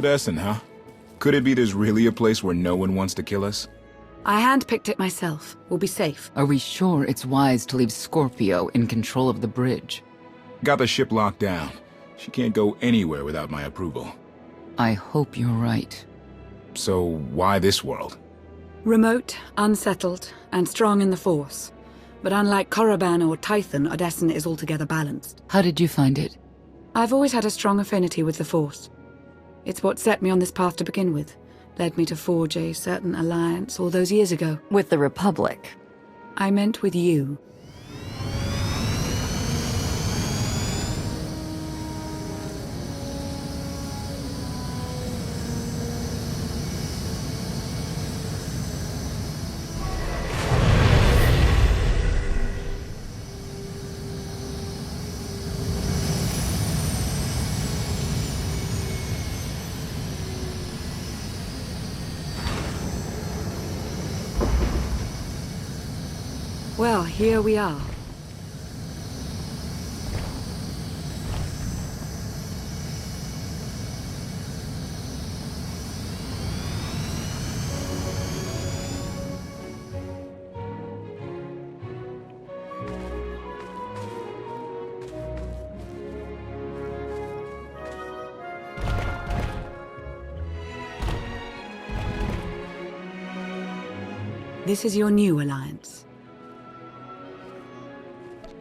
Odessen, huh? Could it be there's really a place where no one wants to kill us? I handpicked it myself. We'll be safe. Are we sure it's wise to leave Scorpio in control of the bridge? Got the ship locked down. She can't go anywhere without my approval. I hope you're right. So why this world? Remote, unsettled, and strong in the Force. But unlike Korriban or Tython, Odessen is altogether balanced. How did you find it? I've always had a strong affinity with the Force. It's what set me on this path to begin with. Led me to forge a certain alliance all those years ago. With the Republic. I meant with you. Well, here we are. This is your new alliance.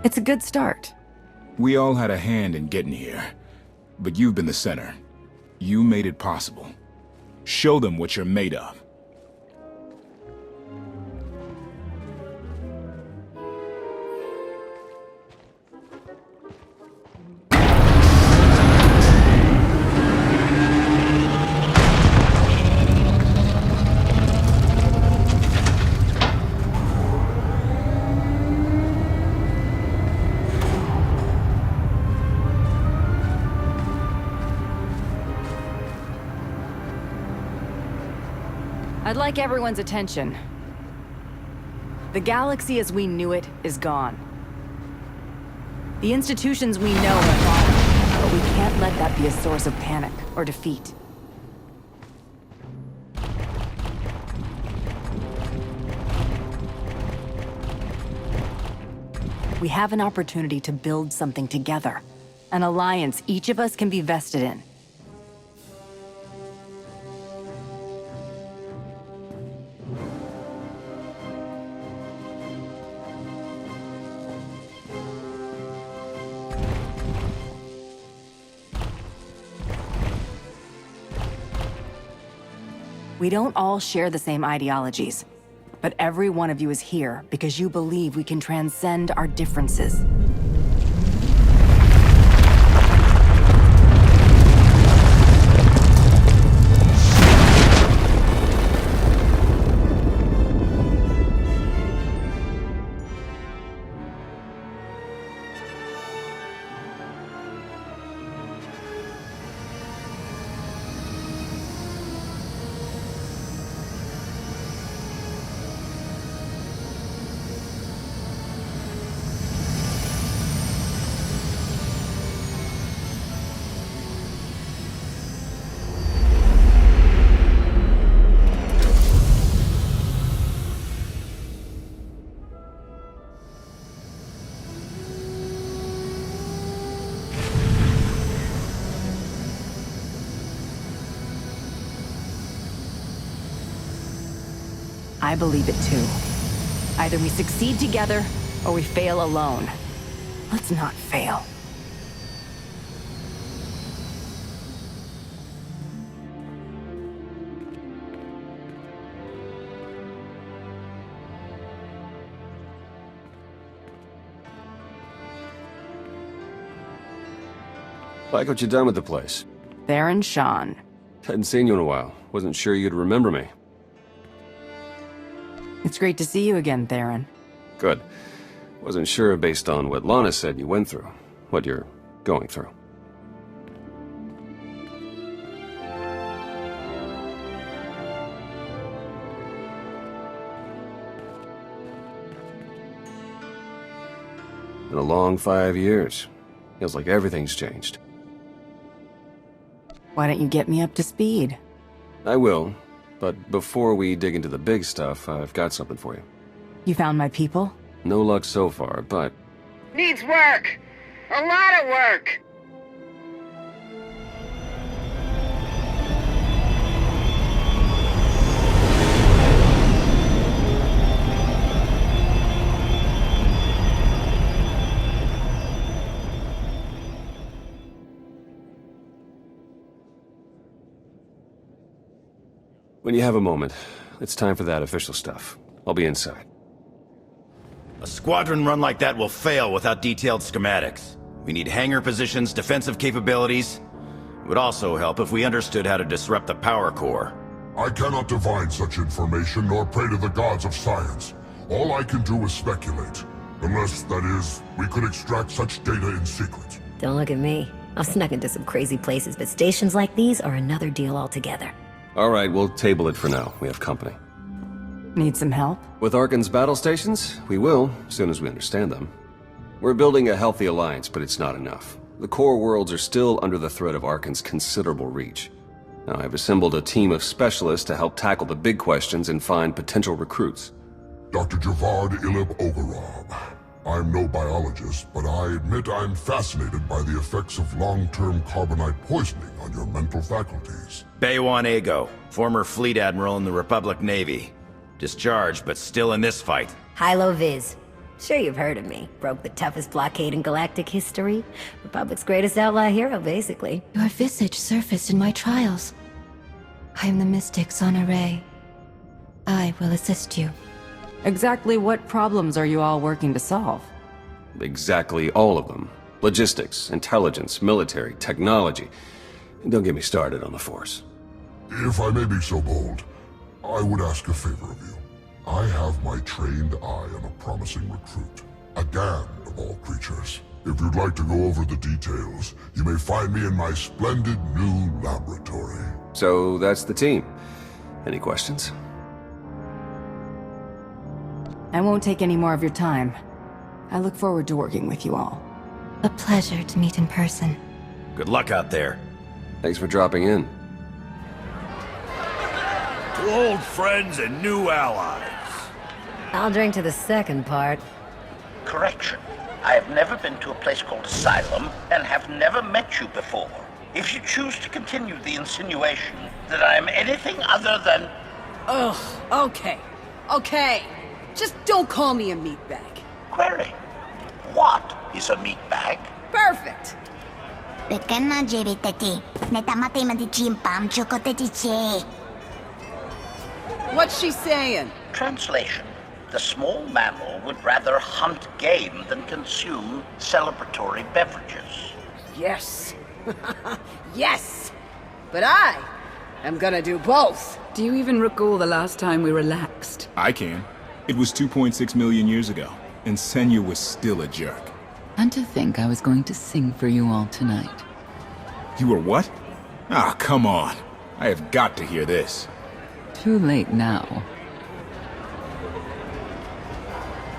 It's a good start. We all had a hand in getting here, but you've been the center. You made it possible. Show them what you're made of. I'd like everyone's attention. The galaxy as we knew it is gone. The institutions we know are gone, but we can't let that be a source of panic or defeat. We have an opportunity to build something together. An alliance each of us can be vested in. We don't all share the same ideologies, but every one of you is here because you believe we can transcend our differences. I believe it too. Either we succeed together, or we fail alone. Let's not fail. Like what you done with the place. Theron Shan. Hadn't seen you in a while. Wasn't sure you'd remember me. It's great to see you again, Theron. Good. Wasn't sure based on what Lana said you went through. What you're going through. Been a long 5 years. Feels like everything's changed. Why don't you get me up to speed? I will, but before we dig into the big stuff, I've got something for you. You found my people? No luck so far, but Needs work. A lot of work. when you have a moment, it's time for that official stuff. I'll be inside. A squadron run like that will fail without detailed schematics. We need hangar positions, defensive capabilities. It would also help if we understood how to disrupt the power core. I cannot divine such information nor pray to the gods of science. All I can do is speculate. Unless, that is, we could extract such data in secret. Don't look at me. I've snuck into some crazy places, but stations like these are another deal altogether. All right, we'll table it for now. We have company. Need some help? With Arcann's battle stations? We will, as soon as we understand them. We're building a healthy alliance, but it's not enough. The core worlds are still under the threat of Arcann's considerable reach. Now, I've assembled a team of specialists to help tackle the big questions and find potential recruits. Dr. Javad Ilib Ogorab. I'm no biologist, but I admit I'm fascinated by the effects of long-term carbonite poisoning on your mental faculties. Baywan Ego, former fleet admiral in the Republic Navy. Discharged, but still in this fight. Hilo Viz. Sure you've heard of me. Broke the toughest blockade in galactic history. Republic's greatest outlaw hero, basically. Your visage surfaced in my trials. I am the Mystic's Honoré. I will assist you. Exactly what problems are you all working to solve? Exactly all of them. Logistics, intelligence, military, technology. And don't get me started on the Force. If I may be so bold, I would ask a favor of you. I have my trained eye on a promising recruit. A damned of all creatures. If you'd like to go over the details, you may find me in my splendid new laboratory. So that's the team. Any questions? I won't take any more of your time. I look forward to working with you all. A pleasure to meet in person. Good luck out there. Thanks for dropping in. To old friends and new allies. I'll drink to the second part. Correction. I have never been to a place called Asylum, and have never met you before. If you choose to continue the insinuation that I am anything other than... Ugh, okay. Okay. Just don't call me a meatbag. Query. What is a meatbag? Perfect. What's she saying? Translation. The small mammal would rather hunt game than consume celebratory beverages. Yes. Yes. But I am gonna do both. Do you even recall the last time we relaxed? I can. It was 2.6 million years ago, and Senya was still a jerk. And to think I was going to sing for you all tonight. You were what? Ah, come on. I have got to hear this. Too late now.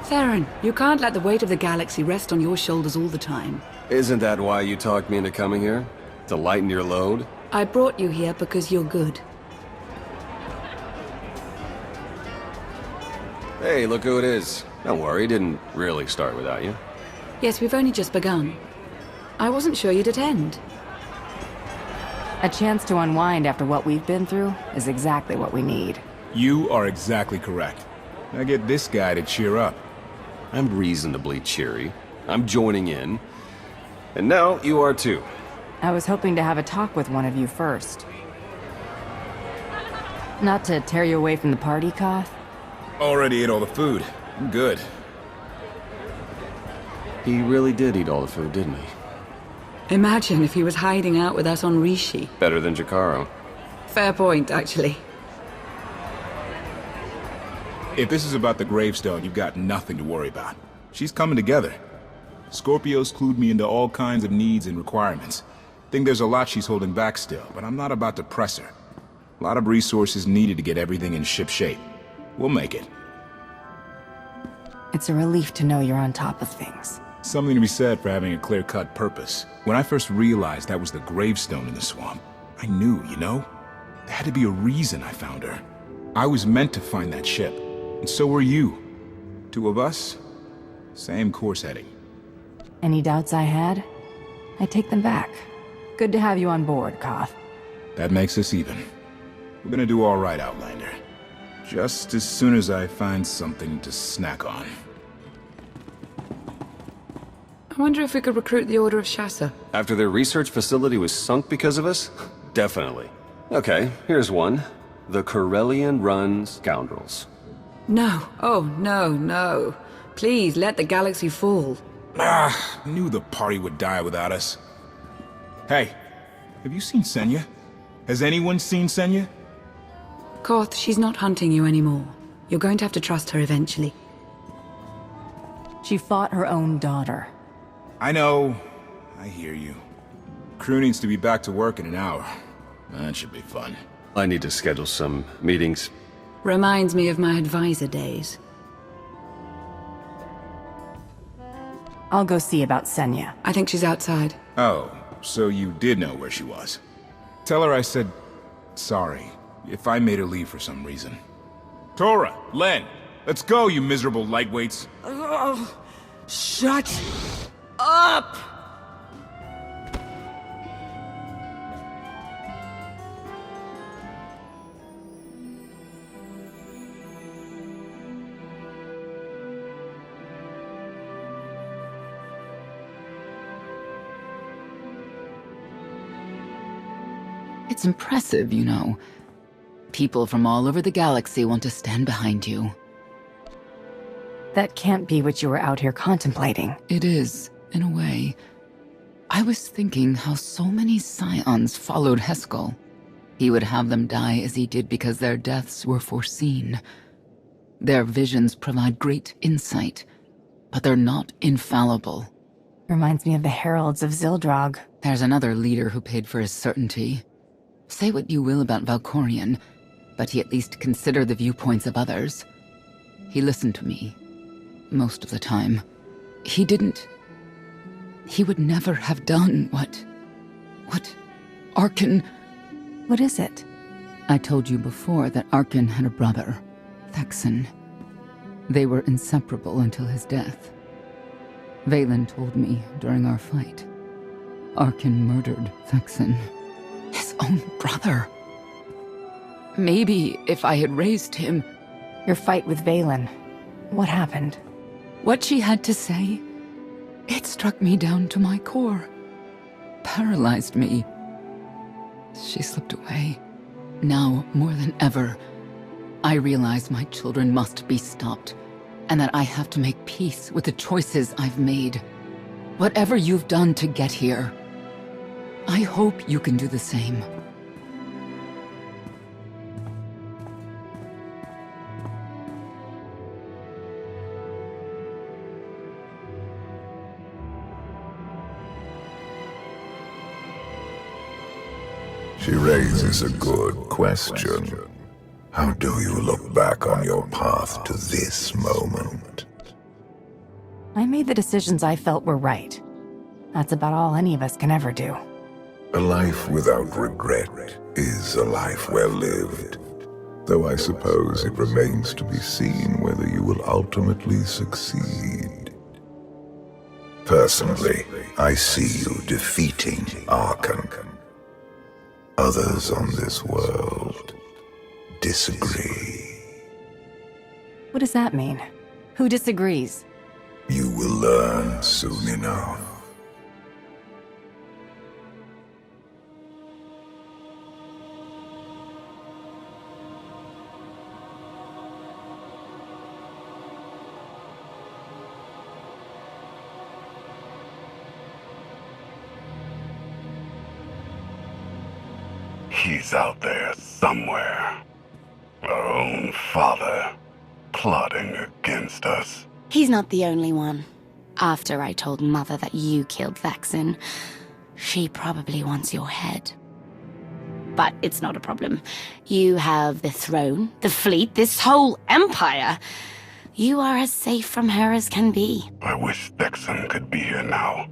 Theron, you can't let the weight of the galaxy rest on your shoulders all the time. Isn't that why you talked me into coming here? To lighten your load? I brought you here because you're good. Hey, look who it is. Don't worry, it didn't really start without you. Yes, we've only just begun. I wasn't sure you'd attend. A chance to unwind after what we've been through is exactly what we need. You are exactly correct. Now get this guy to cheer up. I'm reasonably cheery. I'm joining in. And now you are too. I was hoping to have a talk with one of you first. Not to tear you away from the party, Koth. Already ate all the food. I'm good. He really did eat all the food, didn't he? Imagine if he was hiding out with us on Rishi. Better than Jakaro. Fair point, actually. If this is about the gravestone, you've got nothing to worry about. She's coming together. Scorpio's clued me into all kinds of needs and requirements. Think there's a lot she's holding back still, but I'm not about to press her. A lot of resources needed to get everything in ship shape. We'll make it. It's a relief to know you're on top of things. Something to be said for having a clear-cut purpose. When I first realized that was the gravestone in the swamp, I I knew, you know? There had to be a reason I found her. I was meant to find that ship, and so were you. Two of us, same course heading. Any doubts I had? I take them back. Good to have you on board, Koth. That makes us even. We're gonna do all right, Outlander. Just as soon as I find something to snack on. I wonder if we could recruit the Order of Shassa. After their research facility was sunk because of us? Definitely. Okay, here's one. The Corellian-run Scoundrels. No. Oh, no, no. Please, let the galaxy fall. Knew the party would die without us. Hey, have you seen Senya? Has anyone seen Senya? Koth, she's not hunting you anymore. You're going to have to trust her eventually. She fought her own daughter. I know. I hear you. Crew needs to be back to work in an hour. That should be fun. I need to schedule some meetings. Reminds me of my advisor days. I'll go see about Senya. I think she's outside. Oh, so you did know where she was. Tell her I said sorry if I made her leave for some reason. Tora, Len, let's go, you miserable lightweights. Oh, shut up! It's impressive, you know. People from all over the galaxy want to stand behind you. That can't be what you were out here contemplating. It is, in a way. I was thinking how so many Scions followed Heskel. He would have them die as he did because their deaths were foreseen. Their visions provide great insight, but they're not infallible. Reminds me of the Heralds of Zildrog. There's another leader who paid for his certainty. Say what you will about Valkorion, but he at least considered the viewpoints of others. He listened to me. Most of the time. He would never have done what Arcann... What is it? I told you before that Arcann had a brother, Thexan. They were inseparable until his death. Vaylin told me during our fight. Arcann murdered Thexan. His own brother. Maybe if I had raised him... Your fight with Vaylin. What happened? What she had to say, it struck me down to my core. Paralyzed me. She slipped away. Now, more than ever, I realize my children must be stopped, and that I have to make peace with the choices I've made. Whatever you've done to get here, I hope you can do the same. She raises a good question. How do you look back on your path to this moment? I made the decisions I felt were right. That's about all any of us can ever do. A life without regret is a life well lived. Though I suppose it remains to be seen whether you will ultimately succeed. Personally, I see you defeating Arcann. Others on this world disagree. What does that mean? Who disagrees? You will learn soon enough. He's out there somewhere. Our own father, plotting against us. He's not the only one. After I told Mother that you killed Thexan, she probably wants your head. But it's not a problem. You have the throne, the fleet, this whole empire. You are as safe from her as can be. I wish Thexan could be here now.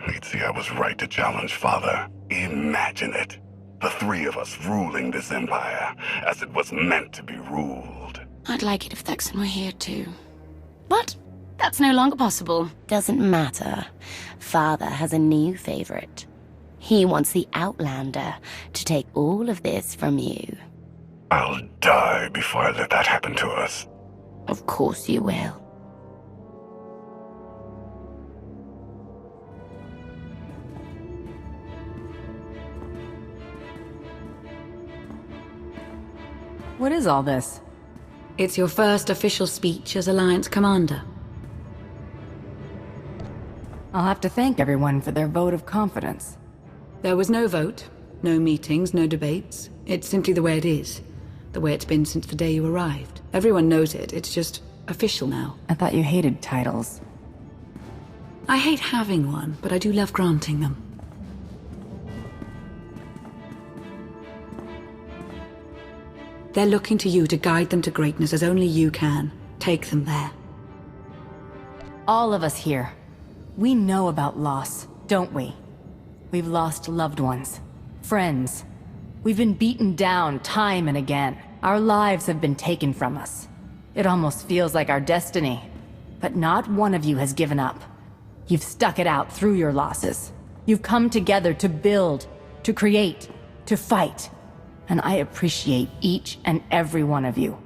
He'd see I was right to challenge Father. Imagine it. The three of us ruling this empire as it was meant to be ruled. I'd like it if Thexan were here too. But that's no longer possible. Doesn't matter. Father has a new favorite. He wants the Outlander to take all of this from you. I'll die before I let that happen to us. Of course you will. What is all this? It's your first official speech as Alliance Commander. I'll have to thank everyone for their vote of confidence. There was no vote, no meetings, no debates. It's simply the way it is. The way it's been since the day you arrived. Everyone knows it, it's just official now. I thought you hated titles. I hate having one, but I do love granting them. They're looking to you to guide them to greatness as only you can. Take them there. All of us here, we know about loss, don't we? We've lost loved ones, friends. We've been beaten down time and again. Our lives have been taken from us. It almost feels like our destiny. But not one of you has given up. You've stuck it out through your losses. You've come together to build, to create, to fight. And I appreciate each and every one of you.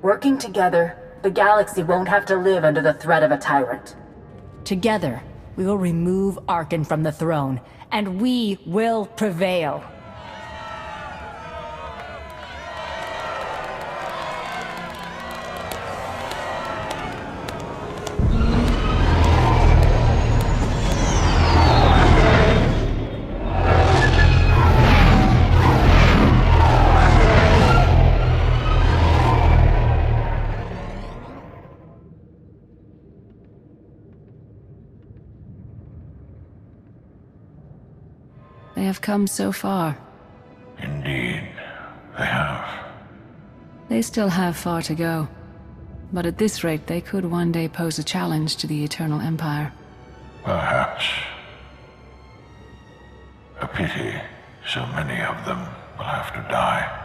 Working together, the galaxy won't have to live under the threat of a tyrant. Together, we will remove Arcann from the throne, and we will prevail. They have come so far. Indeed, they have. They still have far to go. But at this rate, they could one day pose a challenge to the Eternal Empire. Perhaps. A pity so many of them will have to die.